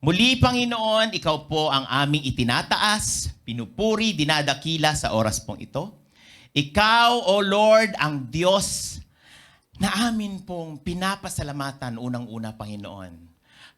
Muli, Panginoon, Ikaw po ang aming itinataas, pinupuri, dinadakila sa oras pong ito. Ikaw, O Lord, ang Diyos na amin pong pinapasalamatan unang-una, Panginoon.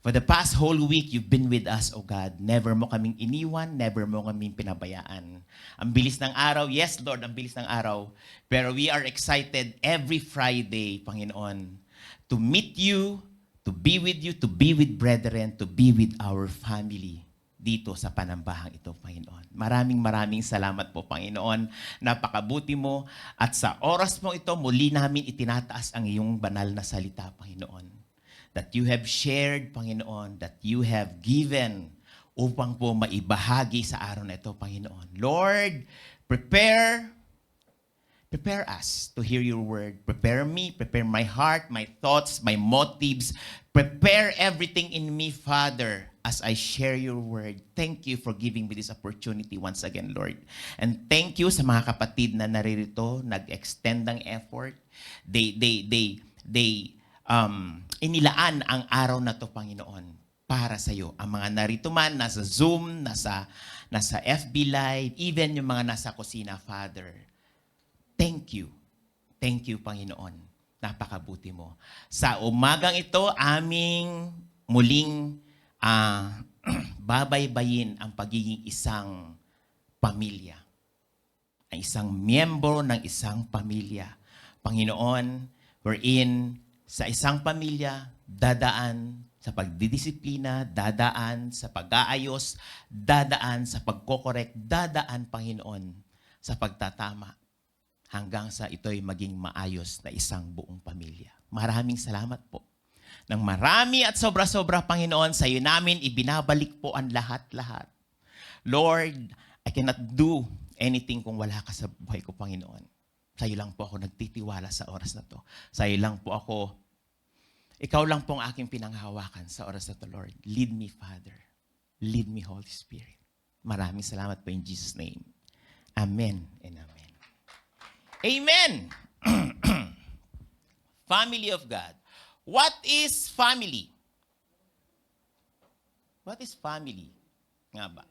For the past whole week, you've been with us, O God. Never mo kaming iniwan, never mo kaming pinabayaan. Ang bilis ng araw, yes, Lord, ang bilis ng araw. Pero we are excited every Friday, Panginoon, to meet you, to be with you, to be with brethren, to be with our family dito sa panambahang ito, Panginoon. Maraming salamat po, Panginoon. Napakabuti mo at sa oras mo ito, muli namin itinataas ang iyong banal na salita, Panginoon. That you have shared, Panginoon, that you have given upang po maibahagi sa araw na ito, Panginoon. Lord, prepare us to hear your word. Prepare me, prepare my heart, my thoughts, my motives. Prepare everything in me, Father, as I share your word. Thank you for giving me this opportunity once again, Lord. And thank you sa mga kapatid na naririto, nag-extend ng effort. They inilaan ang araw na to, Panginoon, para sa iyo. Ang mga narito man, nasa Zoom, nasa FB Live, even yung mga nasa kusina, Father. Thank you. Thank you, Panginoon. Napakabuti mo. Sa umagang ito, aming muling babaybayin ang pagiging isang pamilya. Ang isang miyembro ng isang pamilya. Panginoon, wherein sa isang pamilya, dadaan sa pagdidisiplina, dadaan sa pag-aayos, dadaan sa pagkokorek, dadaan, Panginoon, sa pagtatama. Hanggang sa ito'y maging maayos na isang buong pamilya. Maraming salamat po. Nang marami at sobra-sobra, Panginoon, sa iyo namin ibinabalik po ang lahat-lahat. Lord, I cannot do anything kung wala ka sa buhay ko, Panginoon. Sa iyo lang po ako nagtitiwala sa oras na to. Sa iyo lang po ako, ikaw lang po ang aking pinanghahawakan sa oras na to, Lord. Lead me, Father. Lead me, Holy Spirit. Maraming salamat po in Jesus' name. Amen and amen. Amen. Family of God. What is family? What is family? Nga ba?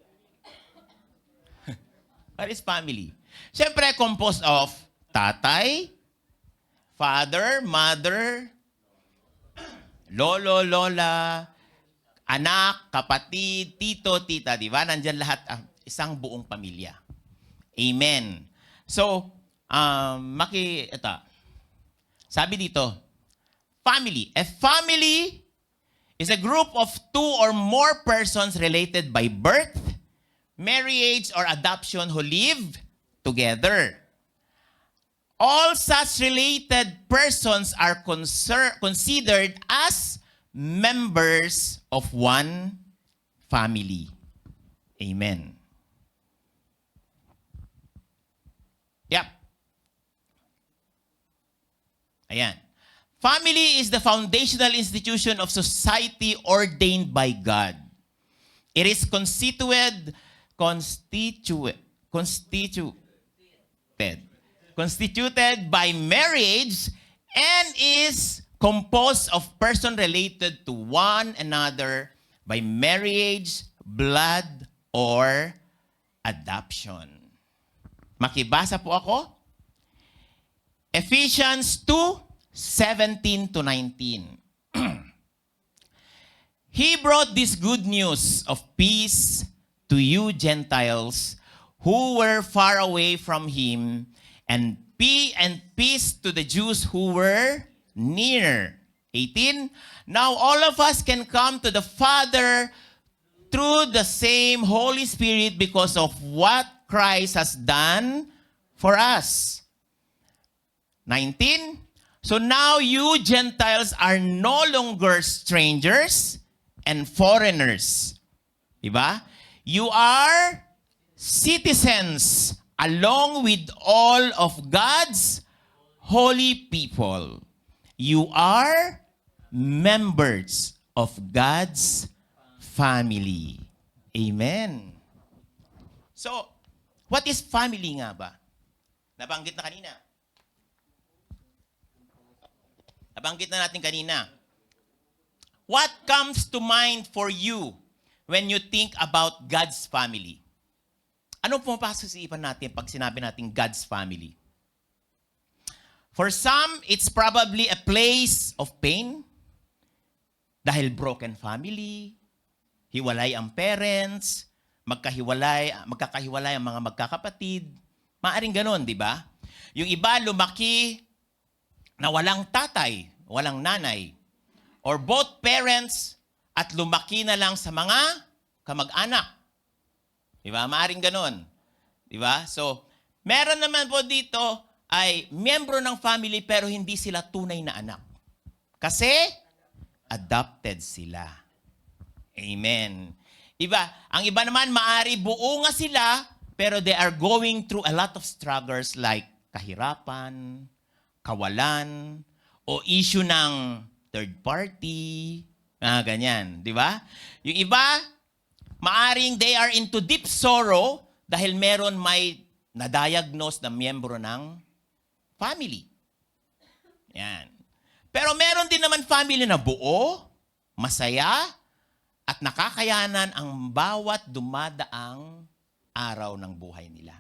What is family? Siyempre, composed of tatay, father, mother, lolo, lola, anak, kapatid, tito, tita, di ba? Nandyan lahat, isang buong pamilya. Amen. So, sabi dito, family. A family is a group of two or more persons related by birth, marriage, or adoption who live together. All such related persons are considered as members of one family. Amen. Yep. Ayan. Family is the foundational institution of society ordained by God. It is constituted by marriage and is composed of persons related to one another by marriage, blood, or adoption. Makibasa po ako. Ephesians 2:17-19. He brought this good news of peace to you Gentiles who were far away from him, and peace to the Jews who were near. 18. Now all of us can come to the Father through the same Holy Spirit because of what Christ has done for us. 19. So now you Gentiles are no longer strangers and foreigners. Diba? You are citizens along with all of God's holy people. You are members of God's family. Amen. So, what is family nga ba? Nabanggit na kanina. Nabanggit na natin kanina. What comes to mind for you when you think about God's family? Ano pumapasok sa isipan natin pag sinabi natin God's family? For some, it's probably a place of pain. Dahil broken family, hiwalay ang parents, magkakahiwalay ang mga magkakapatid. Maaring ganon, di ba? Yung iba lumaki na walang tatay, walang nanay. Or both parents at lumaki na lang sa mga kamag-anak. Di ba? Maaring ganon. Di ba? So, meron naman po dito ay miyembro ng family pero hindi sila tunay na anak. Kasi adopted sila. Amen. Ang iba naman, maari buo nga sila, pero they are going through a lot of struggles like kahirapan, kawalan, o issue ng third party, ganyan. Di ba? Yung iba, maaring they are into deep sorrow dahil meron may na-diagnose na miyembro ng family. Yan. Pero meron din naman family na buo, masaya, at nakakayanan ang bawat dumadaang araw ng buhay nila.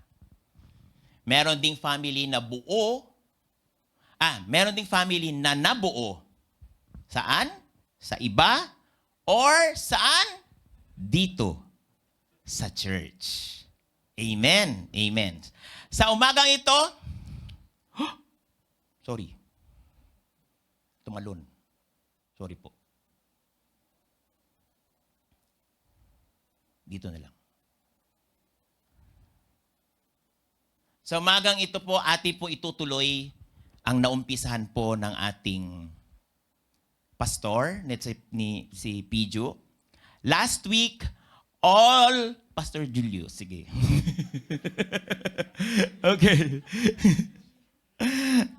Meron ding family na buo, meron ding family na nabuo. Saan? Sa iba? Or saan? Dito. Sa church. Amen. Amen. Sa umagang ito, sorry. Tumalon. Sorry po. Dito na lang. Sa umagang ito po, ati po itutuloy ang naumpisahan po ng ating pastor, si Pijo. Last week, Pastor Julius, sige. Okay.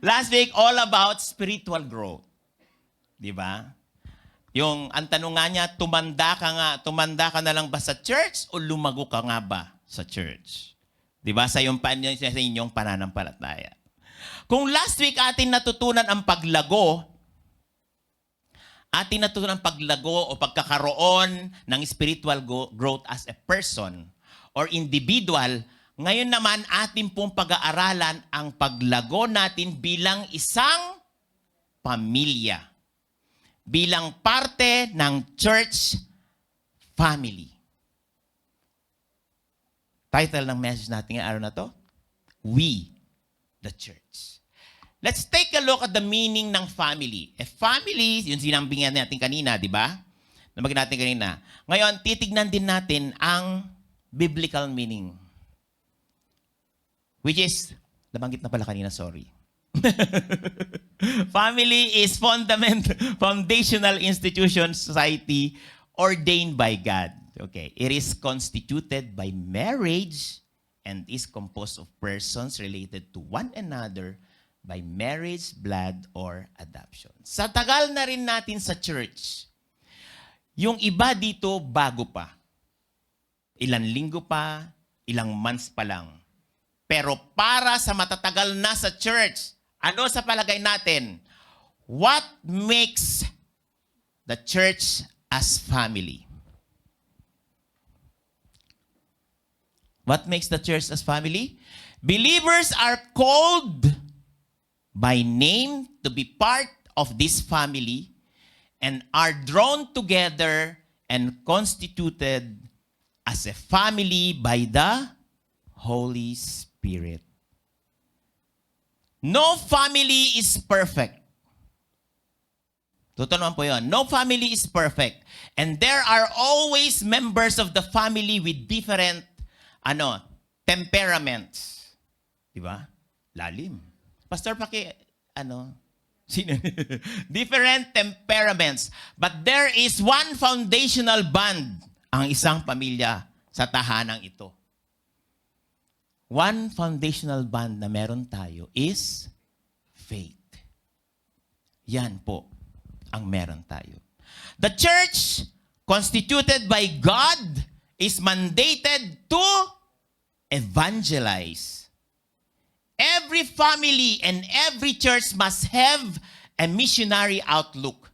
Last week, all about spiritual growth. Di ba? Yung, ang tanong nga niya, tumanda ka na lang ba sa church o lumago ka nga ba sa church? Di ba? Sa inyong pananampalataya. Kung last week atin natutunan ang paglago o pagkakaroon ng spiritual growth as a person or individual, ngayon naman atin pong pag-aaralan ang paglago natin bilang isang pamilya. Bilang parte ng church family. Title ng message natin ngayong araw na to, We, the Church. Let's take a look at the meaning ng family. A family, yung sinambingan natin kanina, di ba? Nabagin natin kanina. Ngayon, titignan din natin ang biblical meaning. Which is, nabanggit na pala kanina, sorry. Family is foundational institution, society, ordained by God. Okay. It is constituted by marriage and is composed of persons related to one another by marriage, blood, or adoption. Sa tagal na rin natin sa church, yung iba dito bago pa. Ilang linggo pa, ilang months pa lang. Pero para sa matatagal na sa church, ano sa palagay natin? What makes the church as family? What makes the church as family? Believers are called by name to be part of this family and are drawn together and constituted as a family by the Holy Spirit. No family is perfect. Totoo naman po yun. No family is perfect. And there are always members of the family with different temperaments. Diba? Lalim. Pastor, different temperaments. But there is one foundational bond ang isang pamilya sa tahanang ito. One foundational bond na meron tayo is faith. Yan po ang meron tayo. The church, constituted by God, is mandated to evangelize. Every family and every church must have a missionary outlook.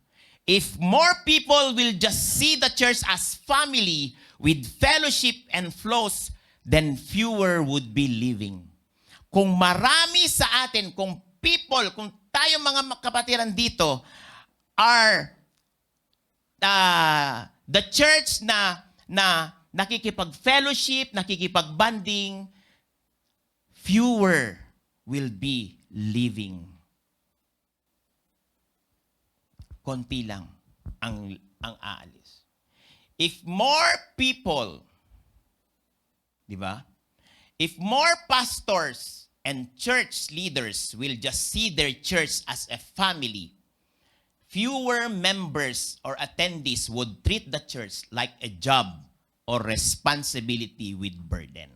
If more people will just see the church as family with fellowship and flows, then fewer would be living. Kung marami sa atin, kung people, kung tayo mga kapatiran dito are the church na nakikipag-fellowship, nakikipag-banding, fewer will be living. Konti lang ang aalis. If more people, di ba? If more pastors and church leaders will just see their church as a family, fewer members or attendees would treat the church like a job or responsibility with burden.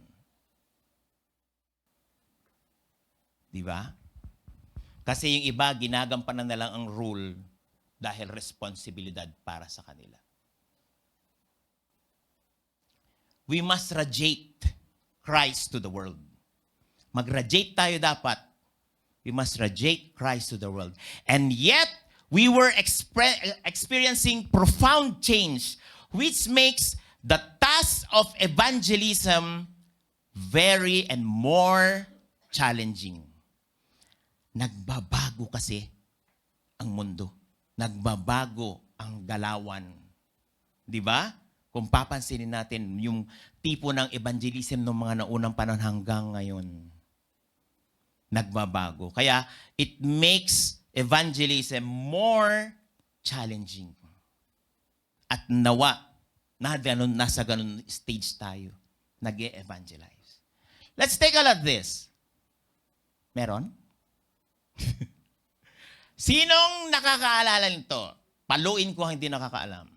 Di ba? Kasi yung iba, ginagampanan na lang ang rule dahil responsibilidad para sa kanila. We must radiate Christ to the world. Mag-radiate tayo dapat. We must radiate Christ to the world. And yet, we were experiencing profound change, which makes the task of evangelism very and more challenging. Nagbabago kasi ang mundo. Nagbabago ang galawan. Di ba? Kung papansinin natin yung tipo ng evangelism ng mga naunang panahon hanggang ngayon. Nagbabago. Kaya it makes evangelism more challenging. At nawa, nasa ganun stage tayo. Nag-e-evangelize. Let's take a look at this. Meron? Sinong nakakaalala nito? Paluin ko ang hindi nakakaalam.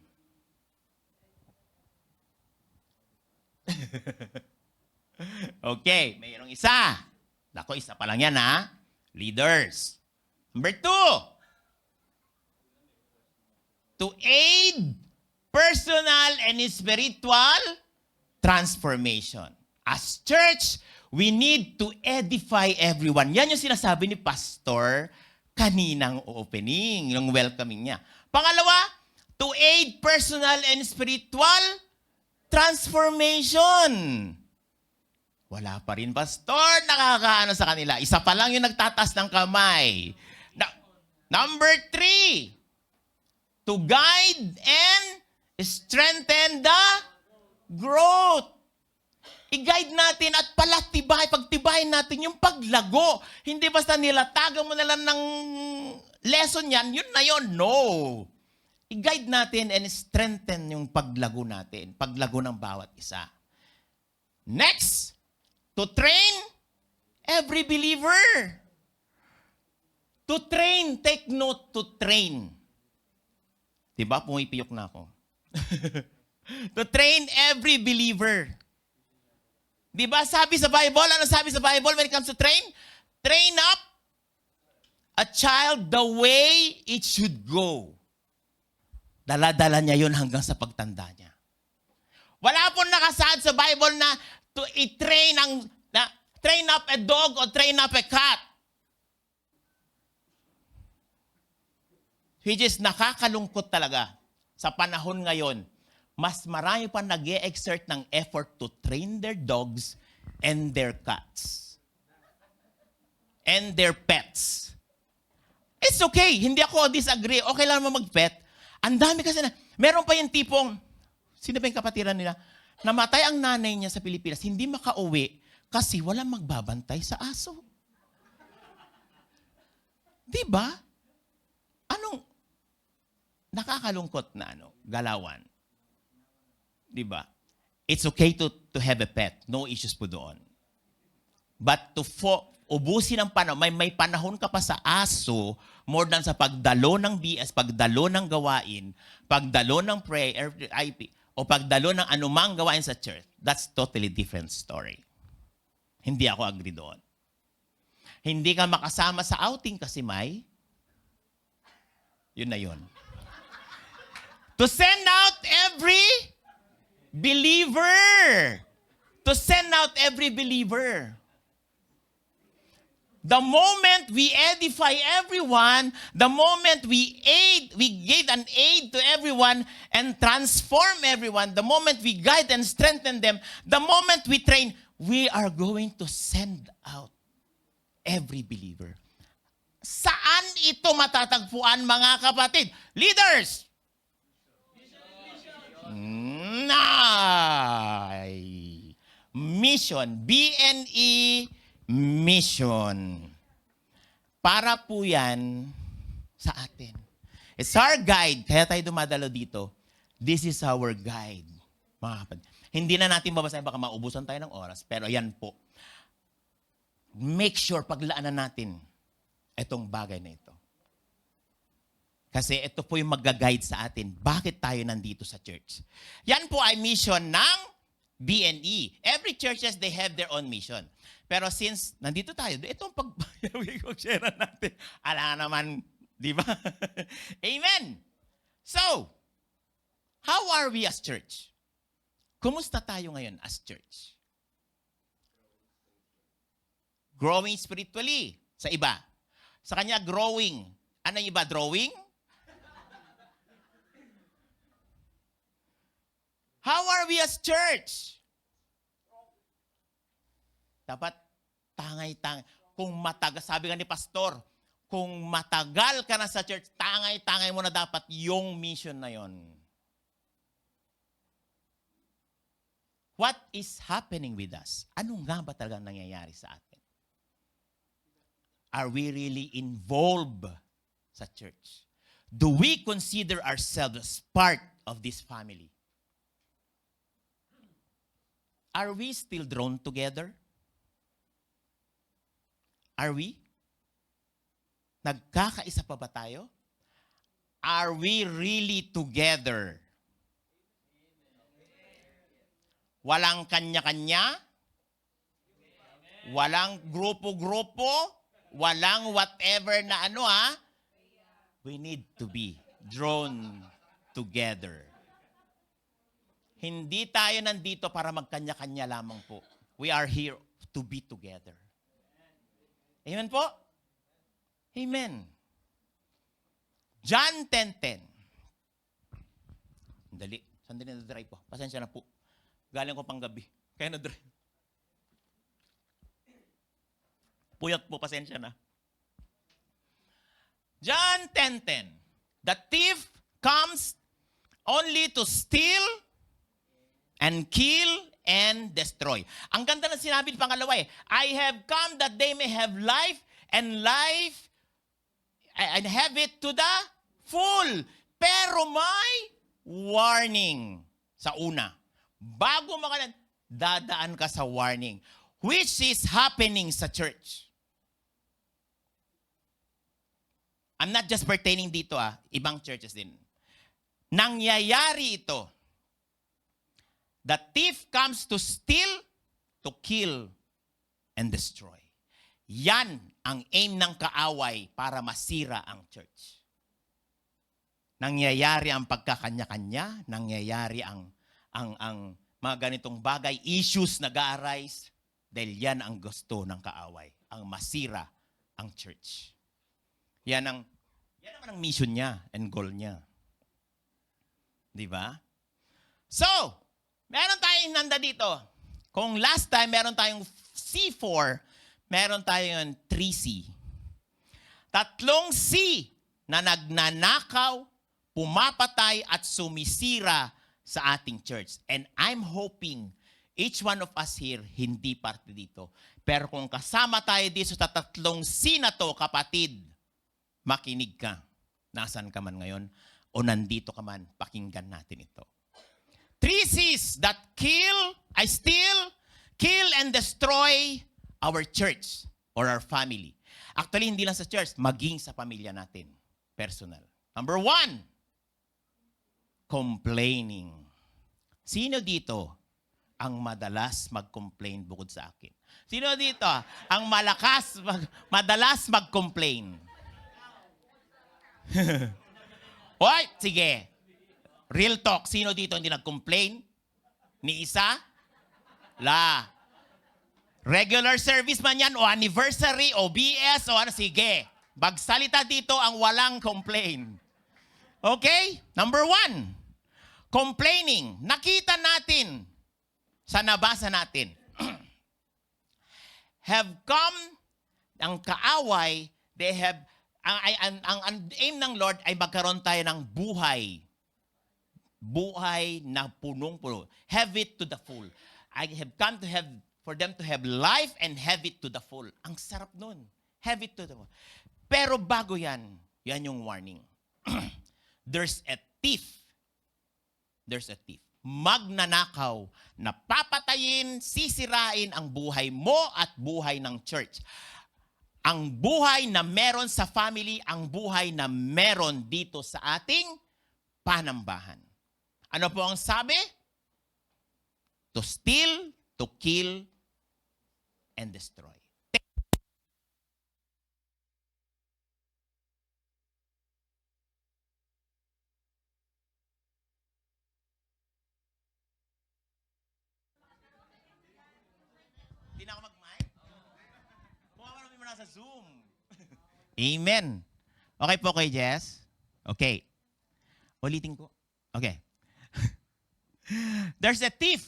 Okay, mayroong isa. Nako, isa pa lang yan ha. Leaders. Number 2. To aid personal and spiritual transformation. As church, we need to edify everyone. Yan yung sinasabi ni Pastor kaninang opening, yung welcoming niya. Pangalawa, to aid personal and spiritual transformation. Wala pa rin, Pastor, nakakaano sa kanila. Isa pa lang yung nagtatas ng kamay. Number 3, to guide and strengthen the growth. I-guide natin at pagtibayin natin yung paglago. Hindi basta nilatagan mo na lang ng lesson yan, yun na yun. No. I-guide natin and strengthen yung paglago natin. Paglago ng bawat isa. Next, to train every believer. To train, take note, to train. Diba? Pumipiyok na ako. To train every believer. Diba sabi sa Bible, ano sabi sa Bible when it comes to train? Train up a child the way it should go. Dala-dala niya yun hanggang sa pagtanda niya. Wala pong nakasaad sa Bible na to train up a dog or train up a cat. Which is nakakalungkot talaga sa panahon ngayon. Mas marami pa nag-e-exert ng effort to train their dogs and their cats. And their pets. It's okay. Hindi ako disagree. Okay lang naman mag-pet. Ang dami kasi na, meron pa yung tipong, sino ba yung kapatiran nila? Namatay ang nanay niya sa Pilipinas, hindi makauwi kasi walang magbabantay sa aso. Diba? Anong nakakalungkot na galawan? Diba? It's okay to have a pet. No issues po doon. But ubusin ang panahon, may panahon ka pa sa aso more than sa pagdalo ng BS, pagdalo ng gawain, pagdalo ng prayer, IP, o pagdalo ng anumang gawain sa church. That's totally different story. Hindi ako agree doon. Hindi ka makasama sa outing kasi yun na yun. To send out every believer. To send out every believer. The moment we edify everyone, the moment we give an aid to everyone and transform everyone, the moment we guide and strengthen them, the moment we train, we are going to send out every believer. Saan ito matatagpuan, mga kapatid? Leaders! Mission. BNE Mission. Para po yan sa atin. It's our guide. Kaya tayo dumadalo dito. This is our guide. Mga kapatid. Hindi na natin babasahin, baka maubusan tayo ng oras. Pero yan po. Make sure paglaanan natin itong bagay na ito. Kasi ito po yung mag-guide sa atin. Bakit tayo nandito sa church? Yan po ay mission ng BNE. Every churches, they have their own mission. Pero since nandito tayo, itong pag-share natin, ala naman, di ba? Amen! So, how are we as church? Kumusta tayo ngayon as church? Growing spiritually. Sa iba. Sa kanya, growing. Ano yung iba? Drawing? How are we as church? Dapat tangay-tangay. Kung matagal, sabi nga ni pastor, kung matagal ka na sa church, tangay-tangay mo na dapat yung mission na yon. What is happening with us? Ano nga ba talaga nangyayari sa atin? Are we really involved sa church? Do we consider ourselves as part of this family? Are we still drawn together? Are we? Nagkakaisa pa ba tayo? Are we really together? Walang kanya-kanya? Walang grupo-grupo? Walang whatever na ano ha? We need to be drawn together. Hindi tayo nandito para magkanya-kanya lamang po. We are here to be together. Amen po? Amen. John 10:10. Sandali na drive po. Pasensya na po. Galing ko pang gabi. Kaya na drive. Puyat po, pasensya na. John 10:10. The thief comes only to steal and kill and destroy. Ang ganda ng sinabi ng pangalawa eh. I have come that they may have life and have it to the full. Pero may warning sa una. Bago dadaan ka sa warning. Which is happening sa church. I'm not just pertaining dito ibang churches din. Nangyayari ito. The thief comes to steal, to kill, and destroy. Yan ang aim ng kaaway para masira ang church. Nangyayari ang pagkakanya-kanya, nangyayari ang mga ganitong bagay, issues nag-a-arise, dahil yan ang gusto ng kaaway, ang masira ang church. Yan naman ang mission niya and goal niya. Di ba? So, meron tayong nanda dito. Kung last time meron tayong C4, meron tayong 3C. Tatlong C na nagnanakaw, pumapatay at sumisira sa ating church. And I'm hoping each one of us here hindi parte dito. Pero kung kasama tayo dito sa tatlong C na to, kapatid, makinig ka. Nasaan ka man ngayon o nandito ka man, pakinggan natin ito. 3 C's that steal, kill, and destroy our church or our family. Actually, hindi lang sa church, maging sa pamilya natin. Personal. Number 1, complaining. Sino dito ang madalas mag-complain bukod sa akin? Sino dito ang madalas mag-complain? Hoy, sige. Real talk, sino dito hindi nag-complain? Ni isa? La. Regular service man yan, o anniversary, o BS, o ano, sige. Magsalita dito ang walang complain. Okay? Number 1, complaining. Nakita natin sa nabasa natin. Have come, ang kaaway, they have, ang aim ng Lord ay magkaroon tayo ng buhay. Buhay na punong-puno. Have it to the full. I have come to have, for them to have life and have it to the full. Ang sarap nun. Have it to the full. Pero bago yan, yan yung warning. There's a thief. There's a thief. Magnanakaw na papatayin, sisirain ang buhay mo at buhay ng church. Ang buhay na meron sa family, ang buhay na meron dito sa ating panambahan. Ano po ang sabi? To steal, to kill, and destroy. Hindi na ako mag-mic? Kumawa namin mo na sa Zoom. Amen. Okay po kay Jess? Okay. Ulitin ko. Okay. There's a thief.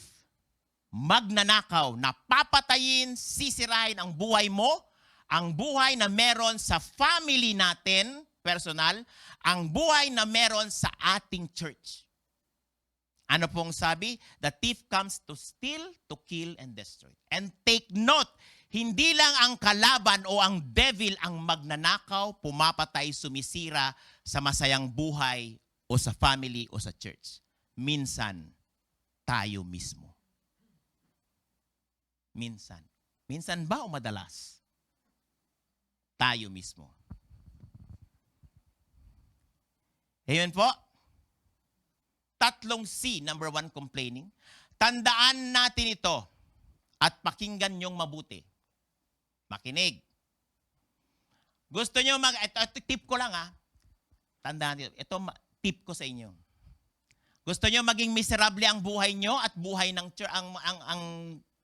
Magnanakaw na papatayin, sisirain ang buhay mo, ang buhay na meron sa family natin, personal, ang buhay na meron sa ating church. Ano pong sabi? The thief comes to steal, to kill, and destroy. And take note, hindi lang ang kalaban o ang devil ang magnanakaw, pumapatay, sumisira sa masayang buhay o sa family o sa church. Minsan, tayo mismo. Minsan. Minsan ba o madalas? Tayo mismo. Ayun po. 3 C. Number 1, complaining. Tandaan natin ito at pakinggan niyong mabuti. Makinig. Gusto niyo ito tip ko lang ha. Tandaan niyo. Ito tip ko sa inyo. Gusto niyo maging miserable ang buhay niyo at buhay ng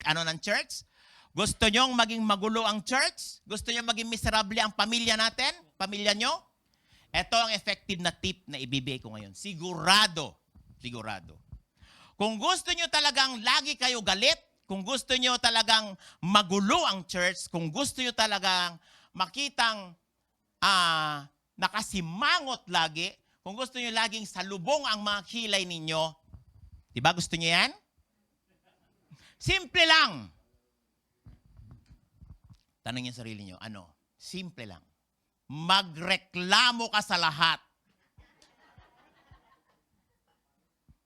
ng church? Gusto niyo maging magulo ang church? Gusto niyo maging miserable ang pamilya natin? Pamilya niyo? Ito ang effective na tip na ibibigay ko ngayon. Sigurado. Kung gusto nyo talagang lagi kayo galit, kung gusto nyo talagang magulo ang church, kung gusto nyo talagang makitang nakasimangot lagi, kung gusto nyo laging salubong ang mga kilay ninyo, di ba gusto nyo yan? Simple lang. Tanong yung sarili nyo, ano? Simple lang. Magreklamo ka sa lahat.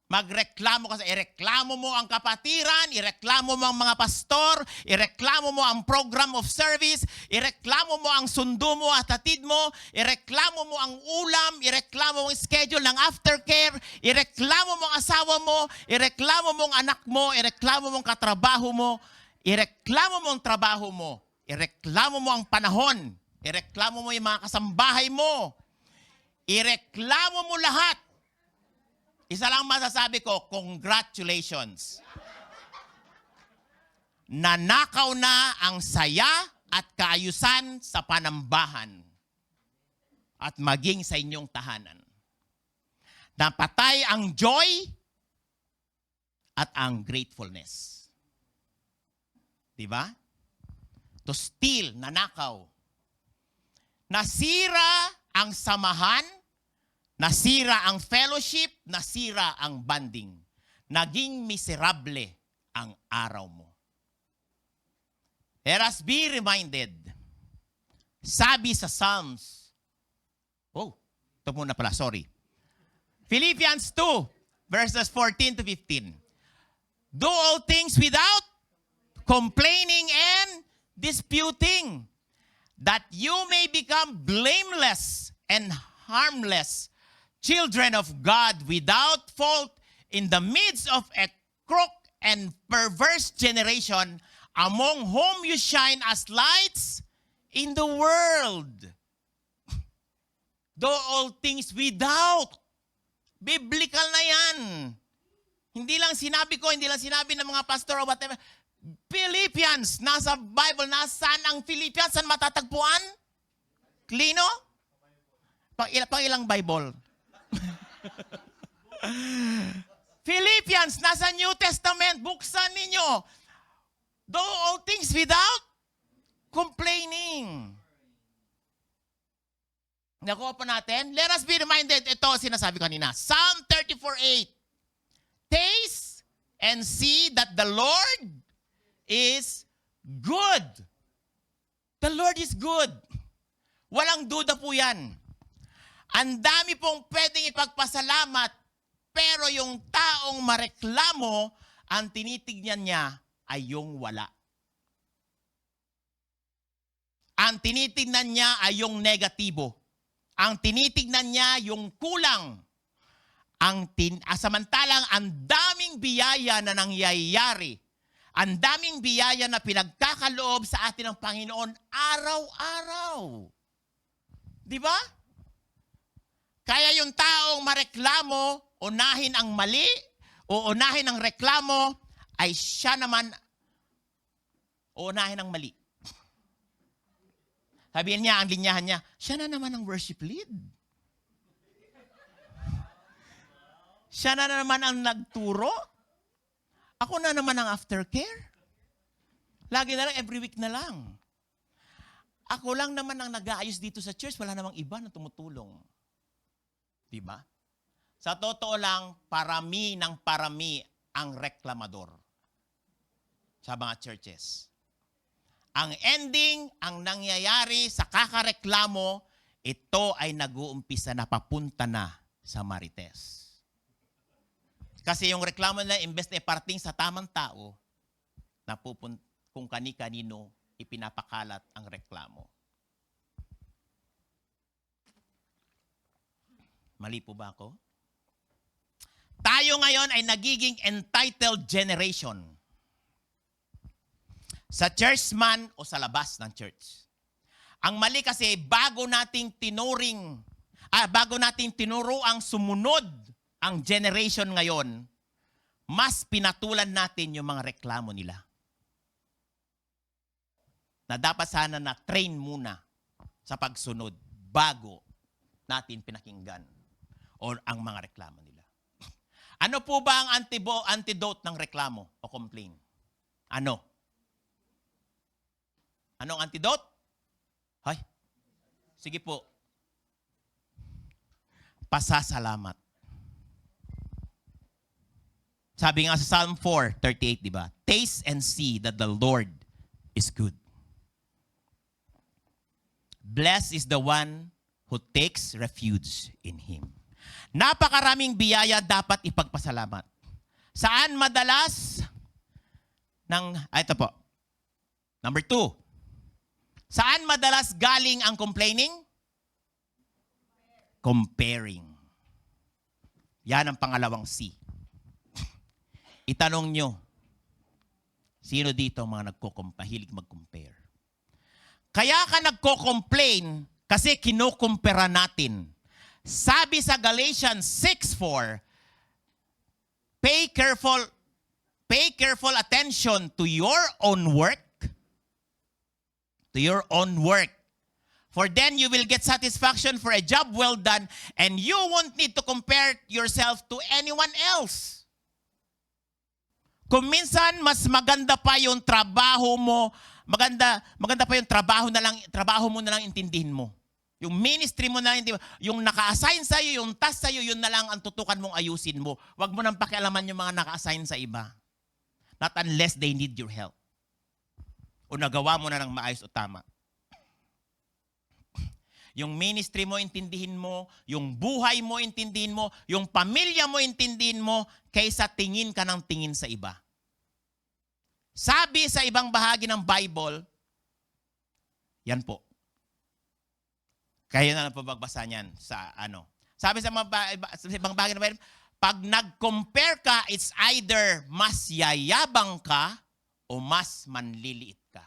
Ireklamo mo ang kapatiran, ireklamo mo ang mga pastor, ireklamo mo ang program of service, ireklamo mo ang sundo mo at hatid mo, ireklamo mo ang ulam, ireklamo mo ang schedule ng aftercare, ireklamo mo ang asawa mo, ireklamo mo ang anak mo, ireklamo mo ang katrabaho mo, ireklamo mo ang trabaho mo, ireklamo mo ang panahon, ireklamo mo yung mga kasambahay mo, ireklamo mo lahat. Isa lang masasabi ko, congratulations. Nanakaw na ang saya at kaayusan sa panambahan at maging sa inyong tahanan. Napatay ang joy at ang gratefulness. Diba? To steal, nanakaw. Nasira ang samahan, nasira ang fellowship, nasira ang bonding. Naging miserable ang araw mo. Let us be reminded. Sabi sa Psalms, ito muna pala, sorry. Philippians 2, verses 14 to 15. Do all things without complaining and disputing, that you may become blameless and harmless, children of God without fault in the midst of a crooked and perverse generation, among whom you shine as lights in the world. Do all things without. Biblical na yan. Hindi lang sinabi ko, hindi lang sinabi ng mga pastor o whatever. Philippians. Nasa Bible. Nasaan ang Philippians? Saan matatagpuan? Klino? Pang ilang Bible? Philippians, nasa New Testament. Buksan ninyo. Do all things without complaining. Nakuha pa natin. Let us be reminded. Ito sinasabi kanina. Psalm 34:8. Taste and see that the Lord is good. The Lord is good. Walang duda po yan. Ang dami pong pwedeng ipagpasalamat, pero yung taong mareklamo, ang tinitignan niya ay yung wala. Ang tinitignan niya ay yung negatibo. Ang tinitignan niya yung kulang. Samantalang ang daming biyaya na nangyayari, ang daming biyaya na pinagkakaloob sa atin ng Panginoon araw-araw. Di ba? Kaya yung taong mareklamo, unahin ang mali, o unahin ang reklamo, ay siya naman unahin ang mali. Sabihin niya, ang linyahan niya, siya na naman ang worship lead. Siya na naman ang nagturo. Ako na naman ang aftercare. Lagi na lang, every week na lang. Ako lang naman ang nag-aayos dito sa church. Wala namang iba na tumutulong. Diba? Sa totoo lang, parami ng parami ang reklamador sa mga churches. Ang ending, ang nangyayari sa kakareklamo, ito ay nag-uumpisa na papunta na sa marites. Kasi yung reklamo nila, imbes na iparting sa tamang tao, kung kani-kanino ipinapakalat ang reklamo. Mali po ba ako? Tayo ngayon ay nagiging entitled generation. Sa church man o sa labas ng church. Ang mali kasi, bago nating tinuro ang sumunod ang generation ngayon, mas pinatulan natin yung mga reklamo nila. Na dapat sana na-train muna sa pagsunod bago natin pinakinggan o ang mga reklamo nila. Ano po ba ang antidote ng reklamo o complaint? Ano? Anong antidote? Hay, sige po. Pasasalamat. Sabi nga sa Psalm 4:38, di ba? Taste and see that the Lord is good. Blessed is the one who takes refuge in Him. Napakaraming biyaya dapat ipagpasalamat. Saan madalas ito po. Number 2. Saan madalas galing ang complaining? Comparing. Yan ang pangalawang C. Itanong nyo, sino dito ang mga mahilig mag-compare? Kaya ka nagko-complain kasi kinukumpara natin. Sabi sa Galatians 6:4, pay careful attention to your own work. To your own work. For then you will get satisfaction for a job well done and you won't need to compare yourself to anyone else. Kung minsan mas maganda pa yung trabaho mo, maganda pa yung trabaho mo na lang intindihin mo. Yung ministry mo na lang, yung naka-assign sa iyo, yung task sa iyo, yun na lang ang tutukan mong ayusin mo. Huwag mo nang pakialaman yung mga naka-assign sa iba. Not unless they need your help. O nagawa mo na ng maayos o tama. Yung ministry mo, intindihin mo. Yung buhay mo, intindihin mo. Yung pamilya mo, intindihin mo. Kaysa tingin ka ng tingin sa iba. Sabi sa ibang bahagi ng Bible, yan po. Kaya na lang pagbasa niyan sa ano. Sabi sa ibang bahagi ng Bible, pag nag-compare ka, it's either mas yayabang ka o mas manliliit ka.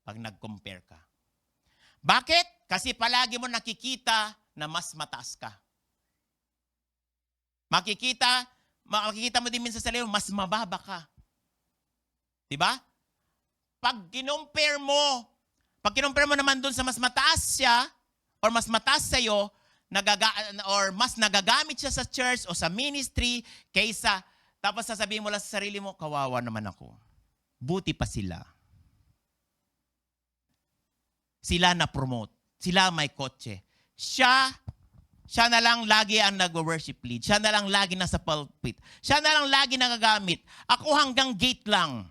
Pag nag-compare ka. Bakit? Kasi palagi mo nakikita na mas mataas ka. Makikita mo din minsan sa sarili mo, mas mababa ka. Diba? Pag kinumpare mo naman dun sa mas mataas siya, or mas mataas sa'yo, or mas nagagamit siya sa church o sa ministry, kaysa, tapos sasabihin mo lang sa sarili mo, kawawa naman ako. Buti pa sila. Sila na-promote. Sila may kotse. Siya na lang lagi ang nag-worship lead. Siya na lang lagi nasa pulpit. Siya na lang lagi nagagamit. Ako hanggang gate lang.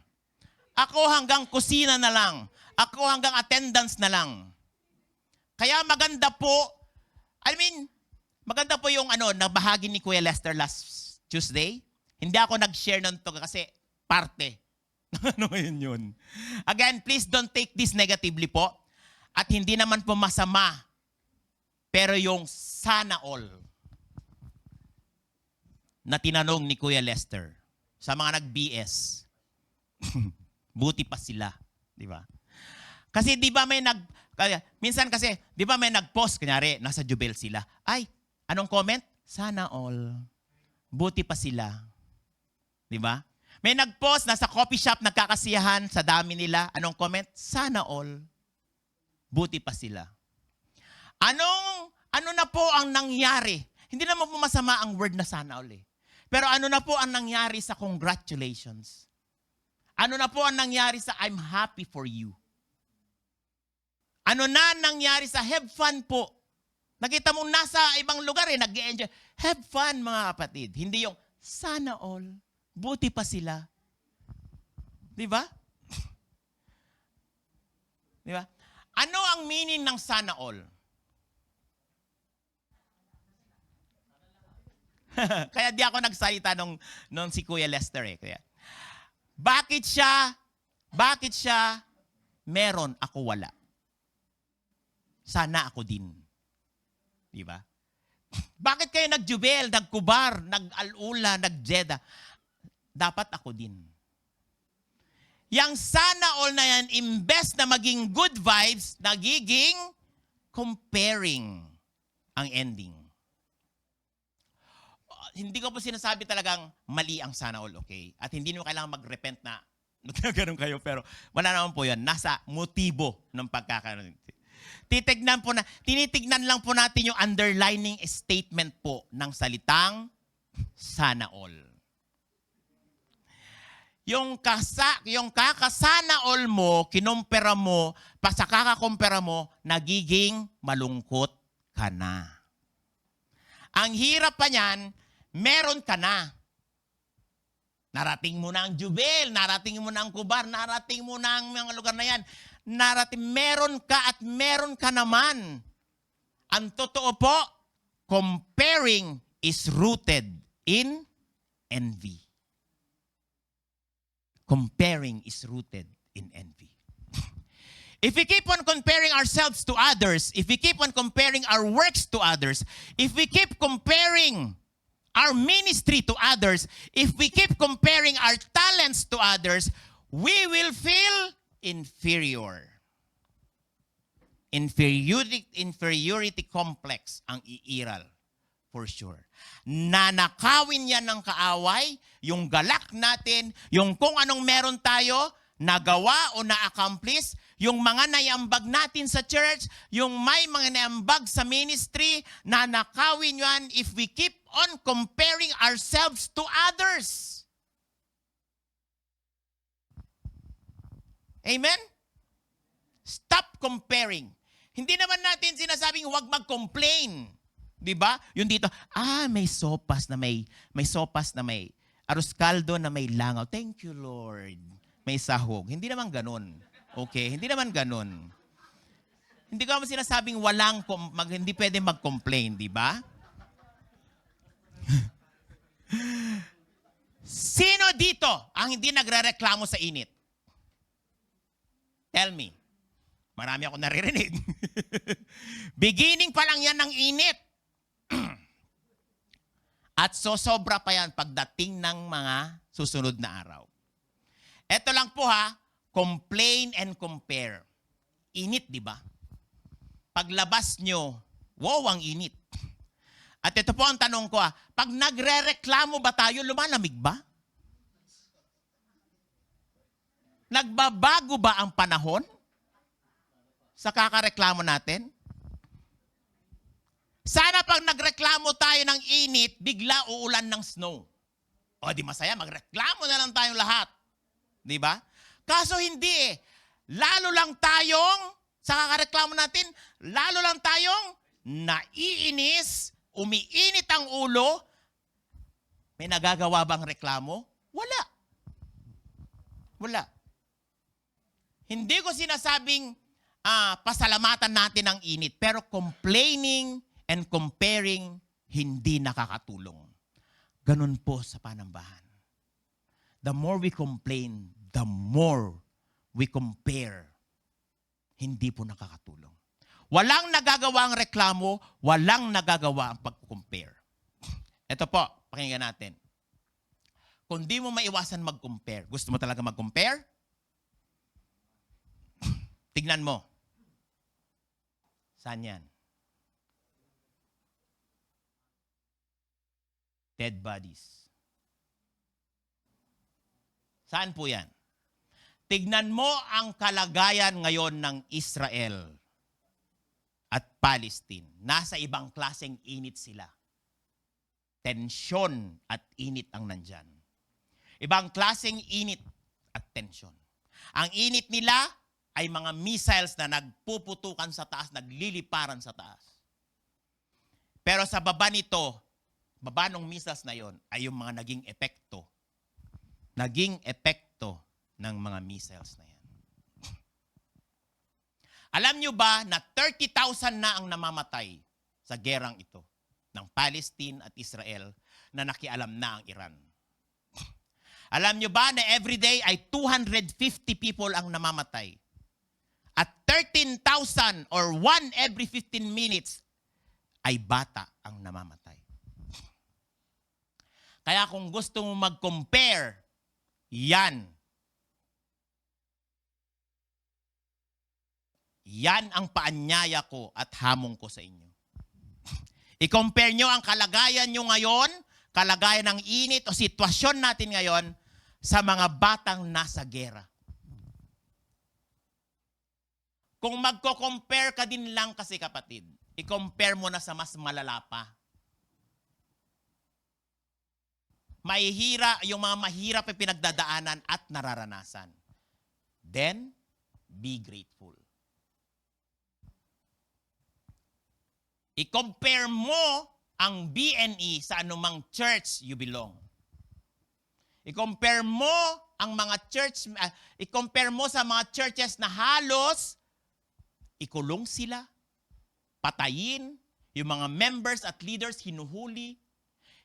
Ako hanggang kusina na lang. Ako hanggang attendance na lang. Kaya maganda po, maganda po yung nabahagi ni Kuya Lester last Tuesday. Hindi ako nag-share nun to kasi parte. Yun. Again, please don't take this negatively po. At hindi naman po masama. Pero yung sana all na tinanong ni Kuya Lester sa mga nag-BS, buti pa sila. Di ba? Kasi di ba minsan kasi, di ba may nag-post, kanyari, nasa Jubel sila. Ay, anong comment? Sana all. Buti pa sila. Di ba? May nag-post, nasa coffee shop, nagkakasiyahan sa dami nila. Anong comment? Sana all. Buti pa sila. Ano na po ang nangyari? Hindi naman po masama ang word na sana all eh. Pero ano na po ang nangyari sa congratulations? Ano na po ang nangyari sa I'm happy for you? Ano na nangyari sa have fun po? Nakita mo nasa ibang lugar nag-enjoy. Have fun mga kapatid. Hindi yung sana all. Buti pa sila. Di ba? Di ba? Ano ang meaning ng sana all? Kaya di ako nagsalita nung si Kuya Lester Kaya, bakit siya meron, ako wala? Sana ako din. Di ba? Bakit kayo nagjubel, nagkubar, nag-alula, nag-jeda? Dapat ako din. Yang sana all na yan, imbes na maging good vibes, nagiging comparing ang ending. Hindi ko po sinasabi talagang mali ang sana all, okay? At hindi nyo kailangan mag-repent na magkakaroon kayo, pero wala naman po yan. Nasa motibo ng pagkakaroon. Tinitignan lang po natin yung underlining statement po ng salitang sana all. Yung kakasana all mo, kinumpera mo, sa kakakumpera mo, nagiging malungkot ka na. Ang hirap pa niyan, meron ka na. Narating mo na ang Jubel, narating mo na ang Kubar, narating mo na ang mga lugar na yan. Meron ka at meron ka naman. Ang totoo po, comparing is rooted in envy. Comparing is rooted in envy. If we keep on comparing ourselves to others, if we keep on comparing our works to others, if we keep comparing our ministry to others, if we keep comparing our talents to others, we will feel inferior. Inferiority complex ang iiral, for sure. Nanakawin yan ng kaaway, yung galak natin, yung kung anong meron tayo, nagawa o na-accomplish, yung mga naiambag natin sa church, yung may mga naiambag sa ministry, nanakawin yan if we keep on comparing ourselves to others. Amen? Stop comparing. Hindi naman natin sinasabing huwag mag-complain. 'Di ba? Yung dito, may sopas na may sopas na may arroz caldo na may langaw. Thank you, Lord. May sahog. Hindi naman ganun. Okay? Hindi naman ganun. Hindi ko naman sinasabing hindi pwede mag-complain, 'di ba? Sino dito ang hindi nagrereklamo sa init? Tell me. Marami ako naririnig. Beginning pa lang yan ng init. At sosobra pa yan pagdating ng mga susunod na araw. Ito lang po complain and compare. Init, di ba? Paglabas nyo, wow, ang init. At ito po ang tanong ko, pag nagre-reklamo ba tayo, lumalamig ba? Nagbabago ba ang panahon sa kakareklamo natin? Sana pag nagreklamo tayo ng init, bigla uulan ng snow. O di masaya, magreklamo na lang tayong lahat. Di ba? Kaso hindi eh. Lalo lang tayong, sa kakareklamo natin, lalo lang tayong naiinis, umiinit ang ulo. May nagagawa bang reklamo? Wala. Wala. Hindi ko sinasabing pasalamatan natin ang init, pero complaining and comparing hindi nakakatulong. Ganun po sa panambahan. The more we complain, the more we compare. Hindi po nakakatulong. Walang nagagawa ang reklamo, walang nagagawa ang pag-compare. Ito po, pakinggan natin. Kung di mo maiwasan mag-compare, gusto mo talaga mag-compare? Tignan mo. Saan yan? Dead bodies. Saan po yan? Tignan mo ang kalagayan ngayon ng Israel at Palestine. Nasa ibang klaseng init sila. Tensyon at init ang nandyan. Ibang klaseng init at tensyon. Ang init nila ay mga missiles na nagpuputukan sa taas, nagliliparan sa taas. Pero sa baba nito, baba ng missiles na yon ay yung mga naging epekto. Naging epekto ng mga missiles na yan. Alam nyo ba na 30,000 na ang namamatay sa gerang ito ng Palestine at Israel na nakialam na ang Iran? Alam nyo ba na everyday ay 250 people ang namamatay? At 13,000 or 1 every 15 minutes ay bata ang namamatay. Kaya kung gusto mo mag-compare, yan. Yan ang paanyaya ko at hamon ko sa inyo. I-compare nyo ang kalagayan nyo ngayon, kalagayan ng init o sitwasyon natin ngayon sa mga batang nasa gera. Kung magko-compare ka din lang kasi kapatid, i-compare mo na sa mas malala pa. Yung mga mahirap ay pinagdadaanan at nararanasan. Then, be grateful. I-compare mo ang BNE sa anumang church you belong. I-compare mo ang mga church, i-compare mo sa mga churches na halos ikulong sila, patayin, yung mga members at leaders hinuhuli.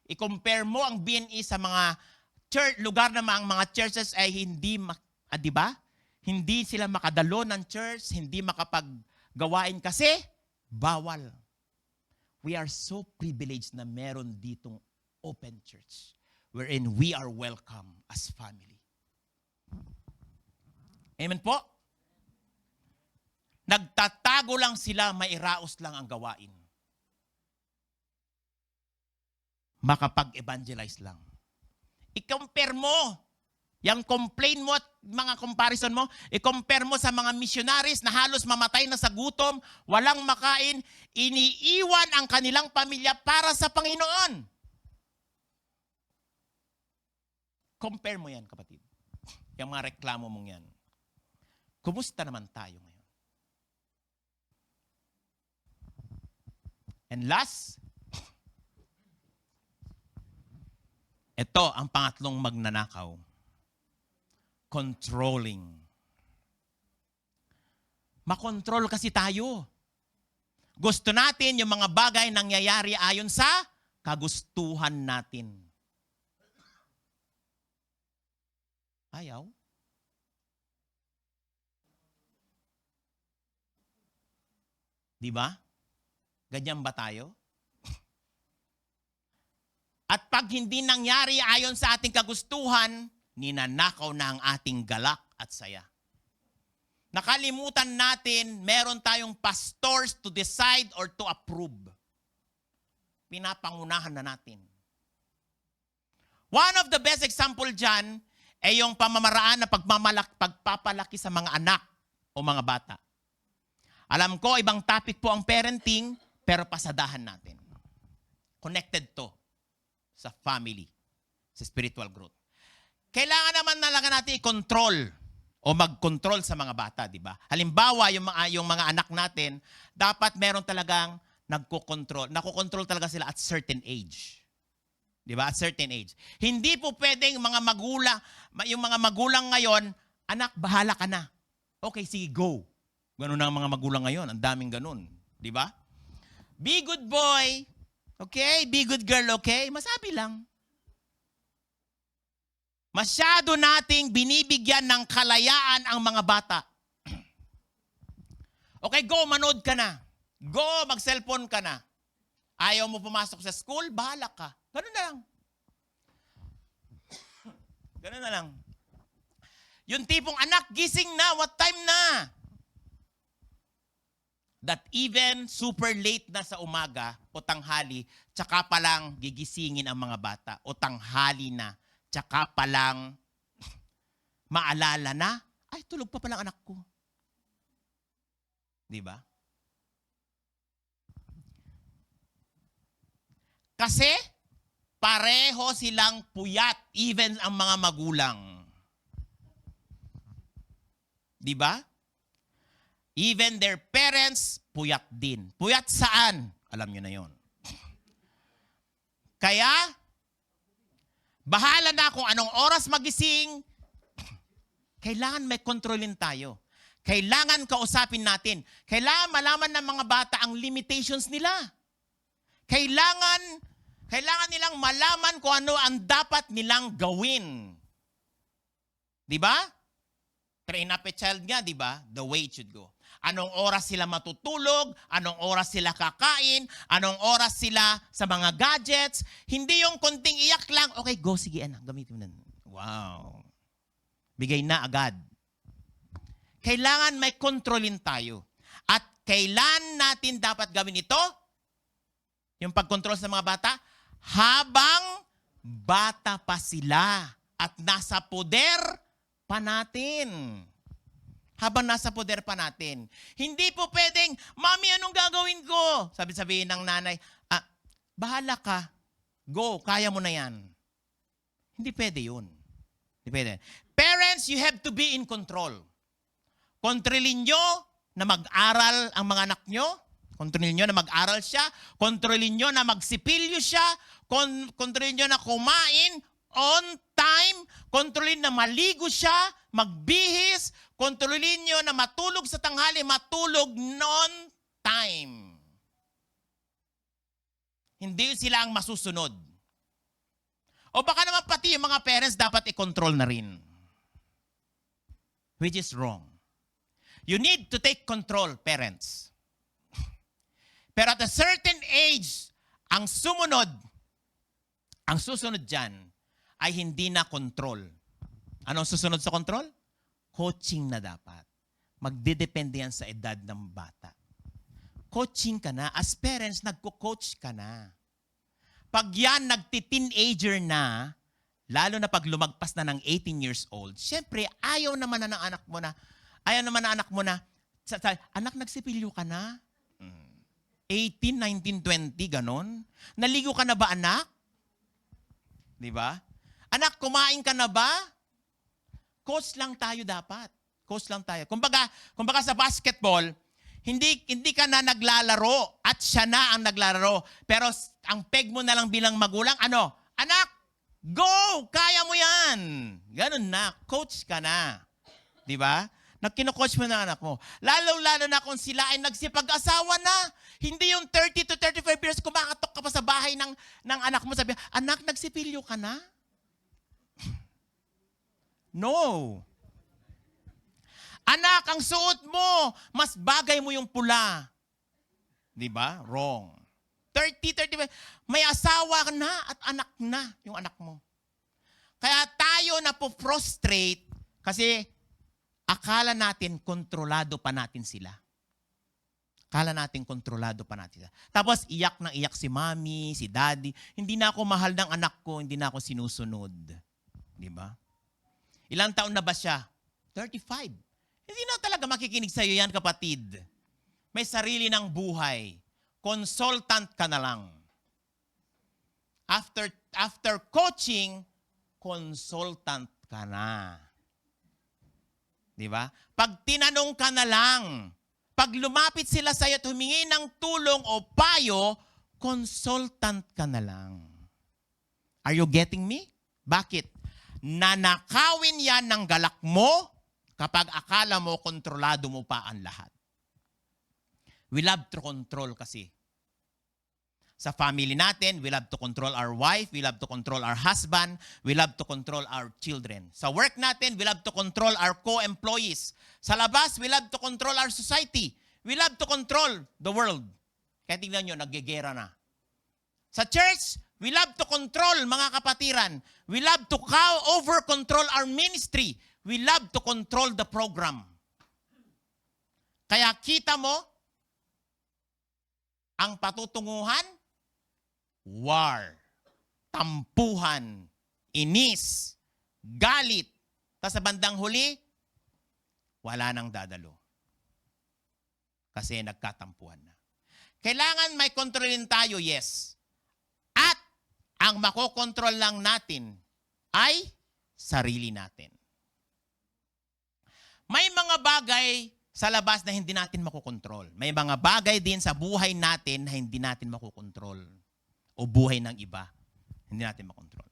I-compare mo ang BNE sa mga lugar na mga churches ay hindi, di ba? Hindi sila makadalo ng church, hindi makapaggawain kasi bawal. We are so privileged na meron ditong open church wherein we are welcome as family. Amen po? Nagtatago lang sila, mairaos lang ang gawain. Makapag-evangelize lang. I-compare mo, yung complain mo at mga comparison mo, i-compare mo sa mga missionaries na halos mamatay na sa gutom, walang makain, iniiwan ang kanilang pamilya para sa Panginoon. Compare mo yan, kapatid. Yung mga reklamo mong yan. Kumusta naman tayo ngayon? And last, ito ang pangatlong magnanakaw. Controlling. Makontrol kasi tayo. Gusto natin yung mga bagay nangyayari ayon sa kagustuhan natin. Ayaw. Di ba? Ganyan ba tayo? At pag hindi nangyari ayon sa ating kagustuhan, ninanakaw na ang ating galak at saya. Nakalimutan natin, meron tayong pastors to decide or to approve. Pinapangunahan na natin. One of the best example dyan, ay yung pamamaraan na pagpapalaki sa mga anak o mga bata. Alam ko, ibang topic po ang parenting, pero pasadahan natin. Connected to sa family, sa spiritual growth. Kailangan naman talaga natin i-control o mag-control sa mga bata, di ba? Halimbawa, yung mga anak natin, dapat meron talagang nagko-control. Nako-control talaga sila at certain age. Di ba? At certain age. Hindi po pwedeng yung mga magulang ngayon, anak, bahala ka na. Okay, sige, go. Ganun ang mga magulang ngayon. Ang daming ganun. Di ba? Be good boy. Okay? Be good girl, okay? Masabi lang. Masyado nating binibigyan ng kalayaan ang mga bata. Okay, go, manood ka na. Go, mag-cellphone ka na. Ayaw mo pumasok sa school, bahala ka. Ganun na lang. Ganun na lang. Yung tipong anak, gising na, what time na? That even super late na sa umaga o tanghali, tsaka pa lang gigisingin ang mga bata o tanghali na, tsaka pa lang maalala na, ay tulog pa palang anak ko. Di ba? Kasi pareho silang puyat, even ang mga magulang. Di ba? Even their parents, puyat din. Puyat saan? Alam nyo na yon. Kaya, bahala na kung anong oras magising, kailangan may kontrolin tayo. Kailangan kausapin natin. Kailangan malaman ng mga bata ang limitations nila. Kailangan nilang malaman kung ano ang dapat nilang gawin. Di ba? Train up a child nga, di ba? The way it should go. Anong oras sila matutulog, anong oras sila kakain, anong oras sila sa mga gadgets. Hindi yung konting iyak lang, okay, go, sige anak, gamitin mo na. Wow. Bigay na agad. Kailangan may kontrolin tayo. At kailan natin dapat gawin ito? Yung pagkontrol sa mga bata? Habang bata pa sila at nasa poder pa natin. Habang nasa poder pa natin. Hindi po pwedeng, Mami, anong gagawin ko? Sabihin ng nanay, bahala ka. Go, kaya mo na yan. Hindi pwede yun. Hindi pwede. Parents, you have to be in control. Kontrolin nyo na mag-aral ang mga anak nyo. Kontrolin nyo na mag-aral siya. Kontrolin nyo na magsipilyo siya. Kontrolin nyo na kumain on time. Kontrolin na maligo siya, magbihis. Kontrolin nyo na matulog sa tanghali, matulog on time. Hindi sila ang masusunod. O baka naman pati yung mga parents dapat i-control na rin. Which is wrong. You need to take control, parents. Pero at a certain age, ang susunod dyan ay hindi na control. Anong susunod sa control? Coaching na dapat. Magdedepende yan sa edad ng bata. Coaching ka na. As parents, nagko-coach ka na. Pag yan nagti-teenager na, lalo na pag lumagpas na ng 18 years old, syempre, ayaw naman na ng anak mo na, anak, nagsipilyo ka na? 18, 19, 20, ganon? Naligo ka na ba, anak? Di ba? Anak, kumain ka na ba? Coach lang tayo dapat. Coach lang tayo. Kumbaga sa basketball, hindi ka na naglalaro at siya na ang naglalaro. Pero ang peg mo na lang bilang magulang, anak, go! Kaya mo yan! Ganon na. Coach ka na. Di ba? Kino-coach mo na anak mo. Lalo na kung sila ay nagsipag-asawa na. Hindi yung 30 to 35 years kumakatok ka pa sa bahay ng anak mo. Sabi, anak, nagsipilyo ka na? No. Anak, ang suot mo, mas bagay mo yung pula. Di ba? Wrong. 30, 35, may asawa na at anak na yung anak mo. Kaya tayo na po frustrate kasi akala natin kontrolado pa natin sila. Akala natin kontrolado pa natin sila. Tapos iyak na iyak si mami, si daddy. Hindi na ako mahal ng anak ko, hindi na ako sinusunod. Di ba? Ilang taon na ba siya? 35. Hindi na talaga makikinig sa'yo yan, kapatid. May sarili ng buhay. Consultant ka na lang. After coaching, consultant ka na. Di ba? Pag tinanong ka na lang, pag lumapit sila sa'yo at humingi ng tulong o payo, consultant ka na lang. Are you getting me? Bakit? Nanakawin yan ng galak mo kapag akala mo kontrolado mo pa ang lahat. We love to control kasi. Sa family natin, we love to control our wife, we love to control our husband, we love to control our children. Sa work natin, we love to control our co-employees. Sa labas, we love to control our society. We love to control the world. Kaya tingnan nyo, naggegera na. Sa church, we love to control mga kapatiran. We love to over-control our ministry. We love to control the program. Kaya kita mo, ang patutunguhan, war, tampuhan, inis, galit. Tapos sa bandang huli, wala nang dadalo. Kasi nagkatampuhan na. Kailangan may kontrolin tayo, yes. At ang makokontrol lang natin ay sarili natin. May mga bagay sa labas na hindi natin makokontrol. May mga bagay din sa buhay natin na hindi natin makokontrol. O buhay ng iba, hindi natin makontrol.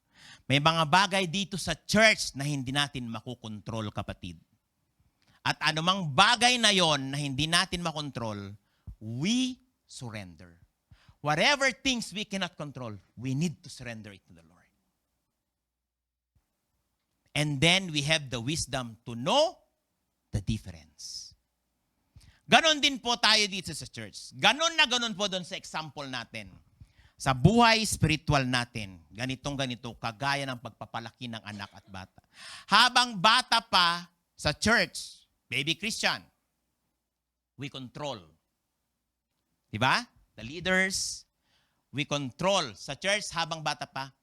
May mga bagay dito sa church na hindi natin makokontrol, kapatid. At anumang bagay na yon na hindi natin makontrol, we surrender. Whatever things we cannot control, we need to surrender it to the Lord. And then we have the wisdom to know the difference. Ganon din po tayo dito sa church. Ganon na ganon po doon sa example natin. Sa buhay spiritual natin, ganitong-ganito, kagaya ng pagpapalaki ng anak at bata. Habang bata pa sa church, baby Christian, we control. Diba? The leaders, we control. Sa church, habang bata pa,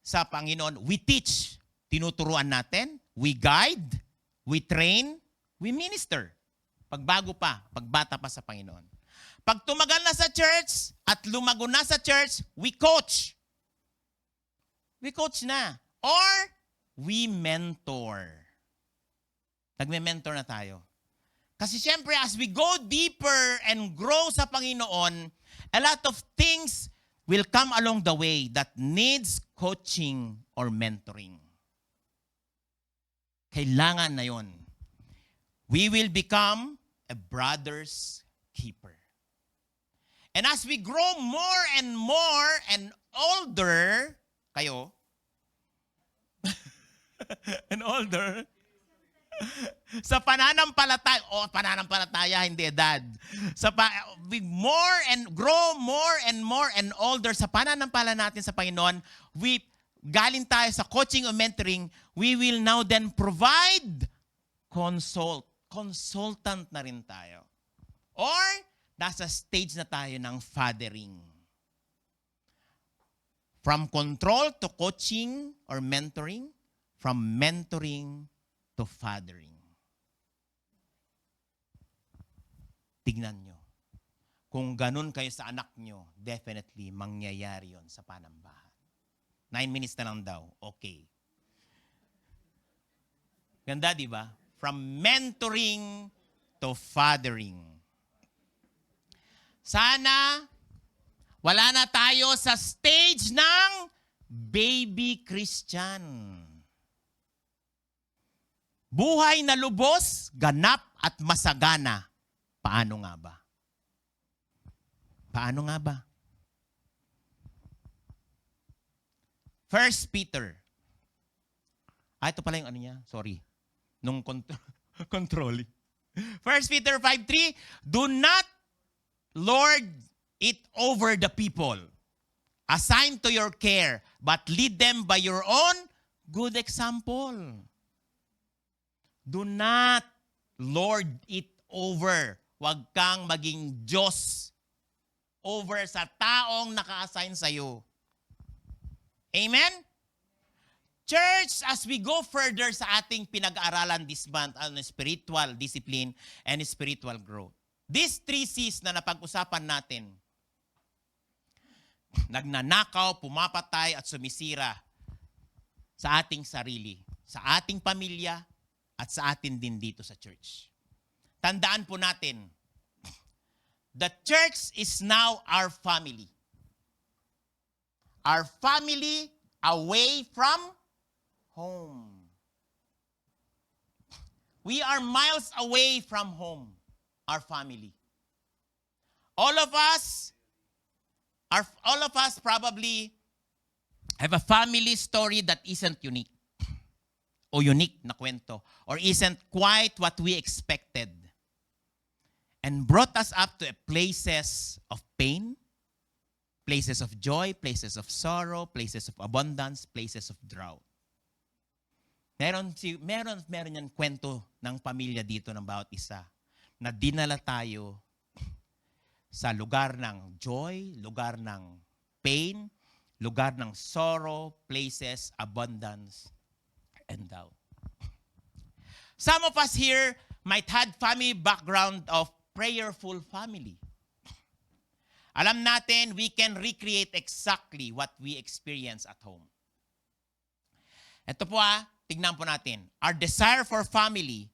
sa Panginoon, we teach. Tinuturuan natin, we guide, we train, we minister. Pagbago pa, pagbata pa sa Panginoon. Pag tumagal na sa church at lumago na sa church, we coach. We coach na. Or we mentor. Nagme-mentor na tayo. Kasi siyempre, as we go deeper and grow sa Panginoon, a lot of things will come along the way that needs coaching or mentoring. Kailangan na yon. We will become a brother's keeper. And as we grow more and older, kayo, and older, sa pananampalataya, hindi edad. We grow more and older sa pananampalataya natin sa Panginoon, galing tayo sa coaching o mentoring, we will now then provide consultant na rin tayo. Or, nasa stage na tayo ng fathering. From control to coaching or mentoring, from mentoring to fathering. Tignan nyo. Kung ganun kayo sa anak nyo, definitely mangyayari yon sa panambahan. 9 minutes na lang daw. Okay. Ganda, di ba? From mentoring to fathering. Sana wala na tayo sa stage ng baby Christian. Buhay na lubos, ganap at masagana. Paano nga ba? Paano nga ba? 1 Peter. Ito pala yung ano niya. Sorry. Nung controlling. 1 Peter 5:3, do not lord it over the people, assigned to your care, but lead them by your own good example. Do not lord it over. Huwag kang maging Diyos over sa taong naka-assign sa'yo. Amen? Church, as we go further sa ating pinag-aaralan this month, spiritual discipline and spiritual growth. These 3 C's na napag-usapan natin, nagnanakaw, pumapatay at sumisira sa ating sarili, sa ating pamilya, at sa atin din dito sa church. Tandaan po natin, the church is now our family. Our family away from home. We are miles away from home, our family. All of us probably have a family story that isn't unique o unique na kwento or isn't quite what we expected and brought us up to places of pain, places of joy, places of sorrow, places of abundance, places of drought. Meron yan kwento ng pamilya dito ng bawat isa na dinala tayo sa lugar ng joy, lugar ng pain, lugar ng sorrow, places, abundance, and doubt. Some of us here might had family background of prayerful family. Alam natin, we can recreate exactly what we experience at home. Ito po tignan po natin. Our desire for family,